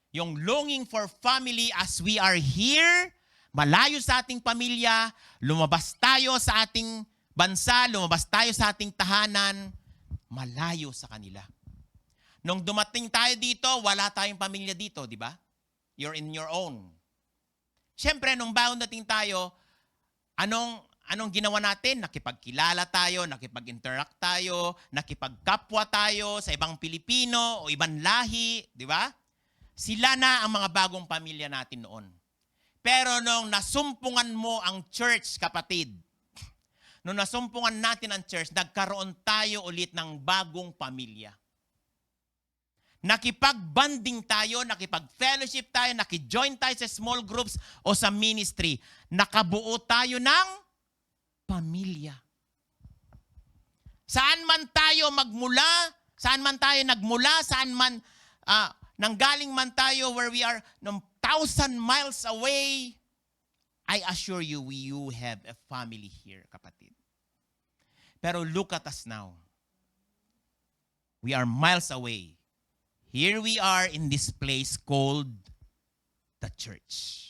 yung longing for family as we are here, malayo sa ating pamilya, lumabas tayo sa ating bansa, lumabas tayo sa ating tahanan, malayo sa kanila. Nung dumating tayo dito, wala tayong pamilya dito, di ba? You're in your own. Siyempre, nung bagong dating tayo, anong ginawa natin? Nakipagkilala tayo, nakipag-interact tayo, nakipagkapwa tayo sa ibang Pilipino o ibang lahi, di ba? Sila na ang mga bagong pamilya natin noon. Pero nung nasumpungan mo ang church, kapatid, nung nasumpungan natin ang church, nagkaroon tayo ulit ng bagong pamilya. Nakipag-bonding tayo, nakipag-fellowship tayo, nakijoin tayo sa small groups o sa ministry. Nakabuo tayo ng pamilya. Saan man tayo magmula, saan man tayo nagmula, saan man nanggaling man tayo where we are 1,000 miles away, I assure you, you have a family here, kapatid. Pero look at us now. We are miles away. Here we are in this place called the church.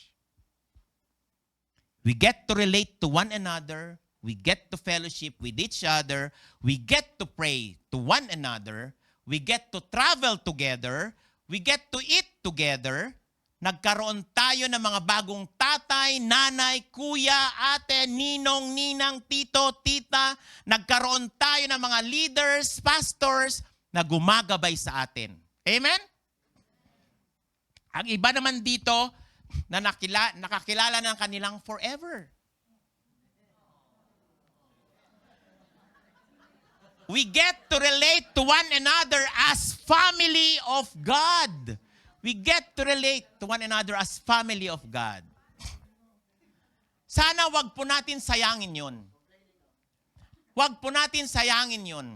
We get to relate to one another. We get to fellowship with each other. We get to pray to one another. We get to travel together. We get to eat together. Nagkaroon tayo ng mga bagong tatay, nanay, kuya, ate, ninong, ninang, tito, tita. Nagkaroon tayo ng mga leaders, pastors na gumagabay sa atin. Amen? Ang iba naman dito na nakakilala ng kanilang forever. We get to relate to one another as family of God. We get to relate to one another as family of God. Sana wag po natin sayangin yun. Wag po natin sayangin yun.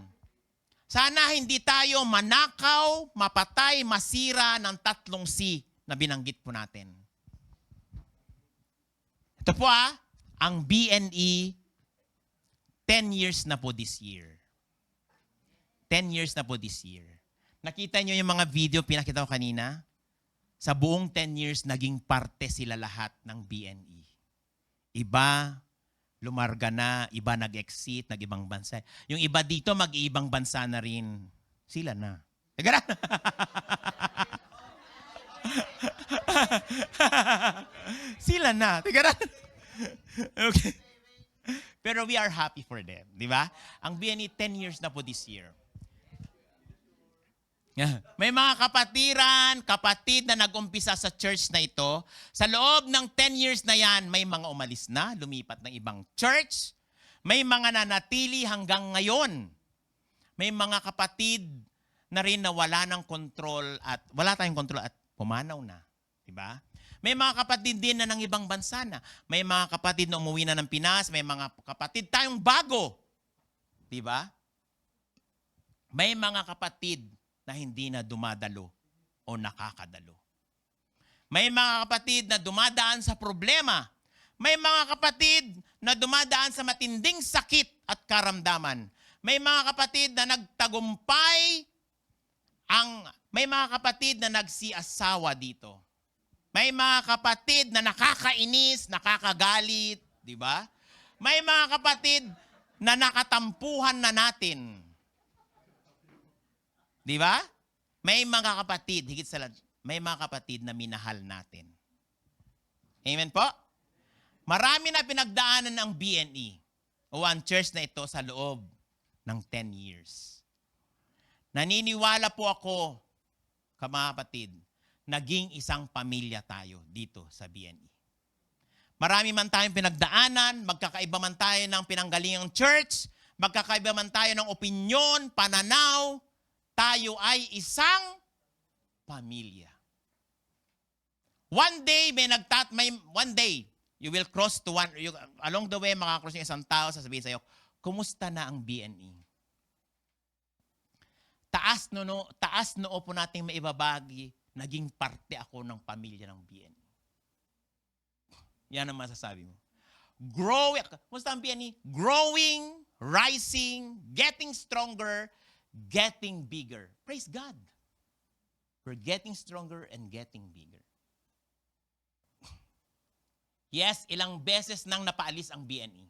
Sana hindi tayo manakaw, mapatay, masira ng 3 C na binanggit po natin. Ito po ang BNE, 10 years na po this year. 10 years na po this year. Nakita nyo yung mga video pinakita ko kanina? Sa buong 10 years, naging parte sila lahat ng BNE. Iba, lumarga na, iba nag-exit, nag-ibang bansa. Yung iba dito, mag-iibang bansa na rin. Sila na. Teka. Sila na. Teka. Okay. Pero we are happy for them. Di ba? Ang BNE, 10 years na po this year. May mga kapatid na nag-umpisa sa church na ito. Sa loob ng 10 years na yan, may mga umalis na, lumipat ng ibang church. May mga nanatili hanggang ngayon. May mga kapatid na rin na wala tayong kontrol at pumanaw na. Diba? May mga kapatid din na ng ibang bansa na. May mga kapatid na umuwi na ng Pinas. May mga kapatid tayong bago. Diba? May mga kapatid na hindi na dumadalo o nakakadalo. May mga kapatid na dumadaan sa problema. May mga kapatid na dumadaan sa matinding sakit at karamdaman. May mga kapatid na nagtagumpay, may mga kapatid na nagsiasawa dito. May mga kapatid na nakakainis, nakakagalit, di ba? May mga kapatid na nakatampuhan na natin. Di ba? May mga kapatid, higit sa lahat, may mga kapatid na minahal natin. Amen po? Marami na pinagdaanan ng BNE o ang church na ito sa loob ng 10 years. Naniniwala po ako, mga kapatid, naging isang pamilya tayo dito sa BNE. Marami man tayong pinagdaanan, magkakaiba man tayo ng pinanggalingang church, magkakaiba man tayo ng opinyon, pananaw, tayo ay isang pamilya. One day, you will cross to along the way, makakross yung isang tao, sasabihin sa'yo, kumusta na ang BNE? Taas noo po nating maibabagi, naging parte ako ng pamilya ng BNE. Yan ang masasabi mo. Kumusta ang BNE? Growing, rising, getting stronger, getting bigger. Praise God. We're getting stronger and getting bigger. Yes, ilang beses nang napaalis ang BNE.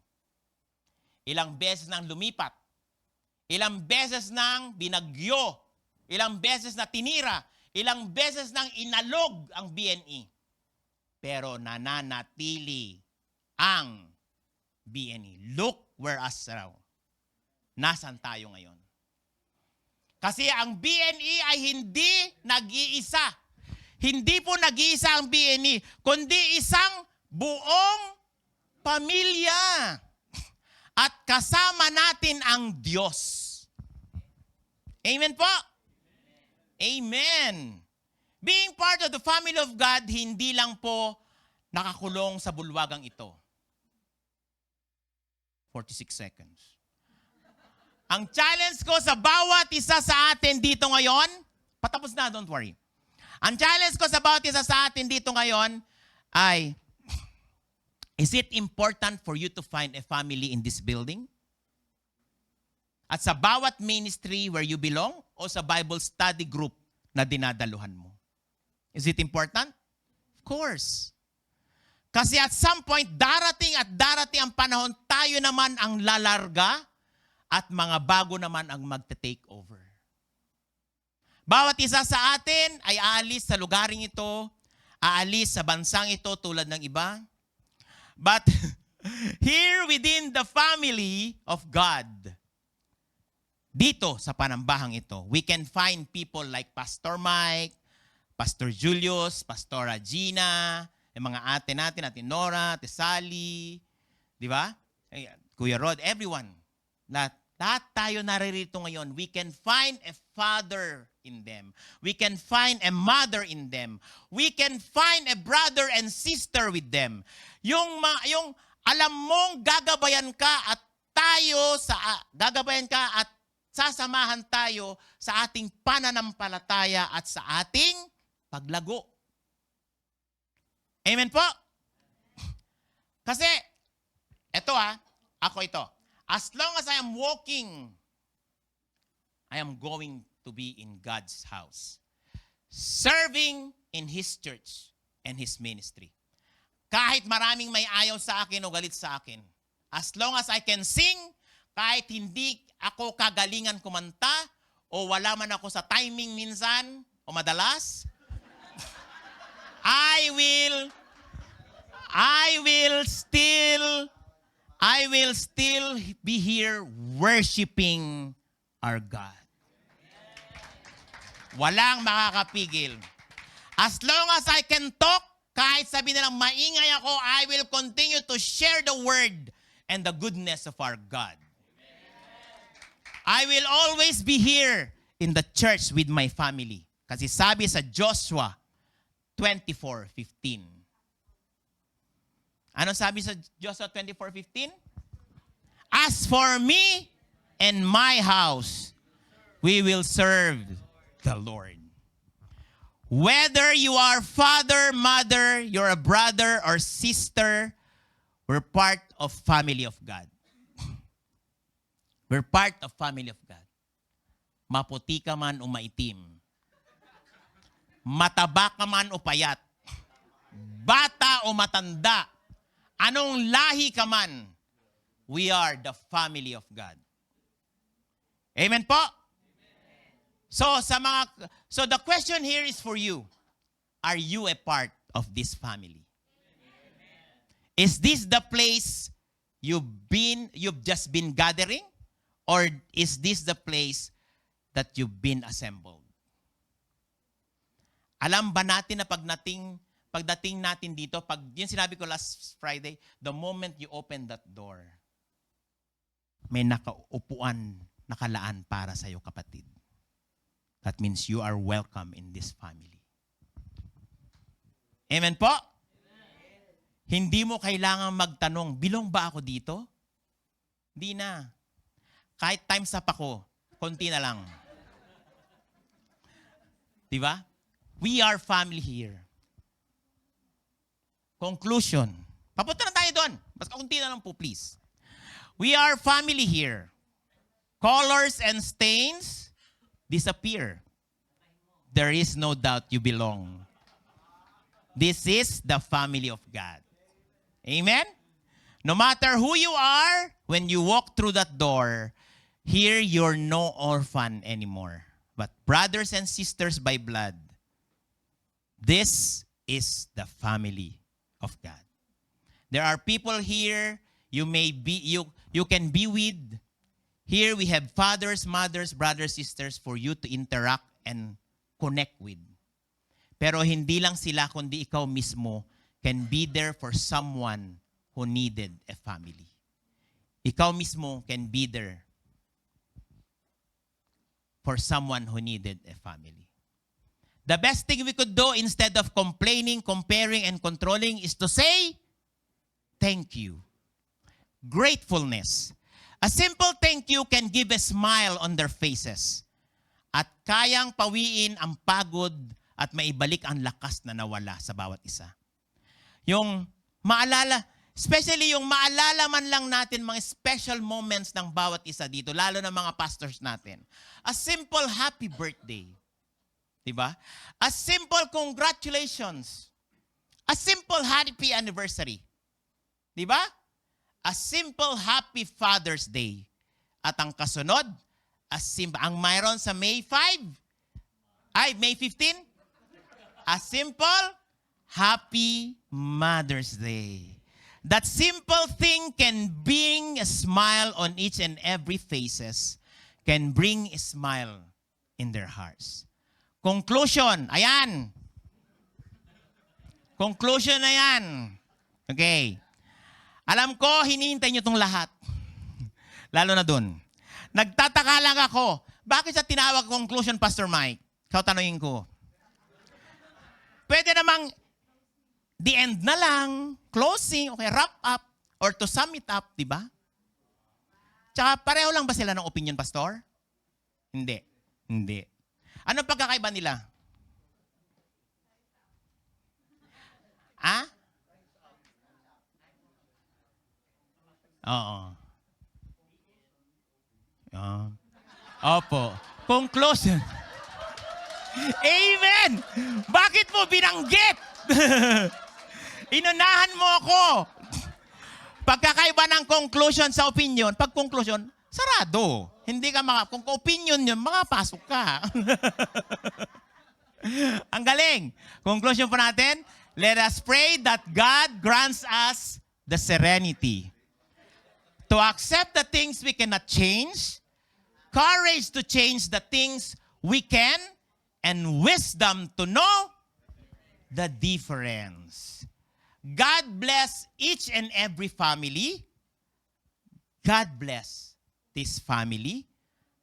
Ilang beses nang lumipat. Ilang beses nang binagyo. Ilang beses na tinira. Ilang beses nang inalog ang BNE. Pero nananatili ang BNE. Look where us now. Nasaan tayo ngayon? Kasi ang BNE ay hindi nag-iisa. Hindi po nag-iisa ang BNE, kundi isang buong pamilya. At kasama natin ang Diyos. Amen po? Amen. Being part of the family of God, hindi lang po nakakulong sa bulwagang ito. 46 seconds. Ang challenge ko sa bawat isa sa atin dito ngayon, patapos na, don't worry. Ang challenge ko sa bawat isa sa atin dito ngayon ay, is it important for you to find a family in this building? At sa bawat ministry where you belong o sa Bible study group na dinadaluhan mo? Is it important? Of course. Kasi at some point, darating ang panahon, tayo naman ang lalarga at mga bago naman ang magte-take over. Bawat isa sa atin ay aalis sa lugaring ito, aalis sa bansang ito tulad ng iba. But here within the family of God, dito sa panambahang ito, we can find people like Pastor Mike, Pastor Julius, Pastora Gina, yung mga ate natin, Ate Nora, Ate Sally, di ba? Kuya Rod, everyone. Lahat tayo naririto ngayon. We can find a father in them. We can find a mother in them. We can find a brother and sister with them. Yung alam mong gagabayan ka at sasamahan tayo sa ating pananampalataya at sa ating paglago. Amen po? Kasi, ako ito. As long as I am walking, I am going to be in God's house. Serving in His church and His ministry. Kahit maraming may ayaw sa akin o galit sa akin. As long as I can sing, kahit hindi ako kagalingan kumanta, o wala man ako sa timing minsan, o madalas, I will still be here worshiping our God. Walang makakapigil. As long as I can talk, kahit sabi nilang maingay ako, I will continue to share the word and the goodness of our God. I will always be here in the church with my family. Kasi sabi sa Joshua 24:15. Ano sabi sa Joshua 24:15? As for me and my house, we will serve the Lord. Whether you are father, mother, you're a brother or sister, we're part of family of God. We're part of family of God. Maputi ka man o maitim. Mataba ka man o payat. Bata o matanda. Anong lahi ka man, we are the family of God. Amen po? So the question here is for you. Are you a part of this family? Is this the place you've just been gathering? Or is this the place that you've been assembled? Alam ba natin na pagdating natin dito, yung sinabi ko last Friday, the moment you open that door, may nakaupuan, nakalaan para sa iyo, kapatid. That means you are welcome in this family. Amen po? Amen. Hindi mo kailangan magtanong, bilong ba ako dito? Hindi na. Kahit time's up ako, konti na lang. Diba? We are family here. Conclusion. Papunta na tayo doon. Mas kaunti na lang po, please. We are family here. Colors and stains disappear. There is no doubt you belong. This is the family of God. Amen? No matter who you are, when you walk through that door, here you're no orphan anymore, but brothers and sisters by blood. This is the family of God. There are people here you can be with. Here we have fathers, mothers, brothers, sisters for you to interact and connect with. Pero hindi lang sila, kundi ikaw mismo can be there for someone who needed a family. Ikaw mismo can be there for someone who needed a family. The best thing we could do instead of complaining, comparing, and controlling is to say, thank you. Gratefulness. A simple thank you can give a smile on their faces at kayang pawiin ang pagod at maibalik ang lakas na nawala sa bawat isa. Yung maalala, especially yung maalala man lang natin mga special moments ng bawat isa dito, lalo na mga pastors natin. A simple happy birthday. Diba? A simple congratulations. A simple happy anniversary. Diba? A simple happy Father's Day. At ang kasunod, ang mayroon sa May 15, a simple happy Mother's Day. That simple thing can bring a smile on each and every faces, can bring a smile in their hearts. Conclusion, ayan. Conclusion na yan. Okay. Alam ko, hinihintay nyo itong lahat. Lalo na dun. Nagtataka lang ako, bakit sa tinawag conclusion, Pastor Mike? Ikaw tanungin ko. Pwede namang the end na lang, closing, okay, wrap up, or to sum it up, di ba? Tsaka pareho lang ba sila ng opinion, Pastor? Hindi. Hindi. Anong pagkakaiba nila? Ah? Oo. Opo. Conclusion. Amen! Bakit mo binanggit? Inunahan mo ako. Pagkakaiba ng conclusion sa opinion, pag conclusion, sarado. Hindi ka kung opinion yun, makapasok ka. Ang galing. Conclusion pa natin, let us pray that God grants us the serenity to accept the things we cannot change, courage to change the things we can, and wisdom to know the difference. God bless each and every family. God bless this family.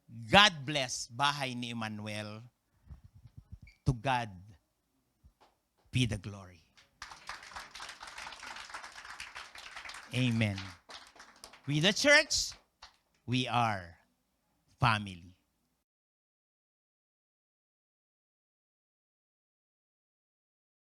God bless bahay ni Emmanuel. To God be the glory. Amen. We the church, we are family.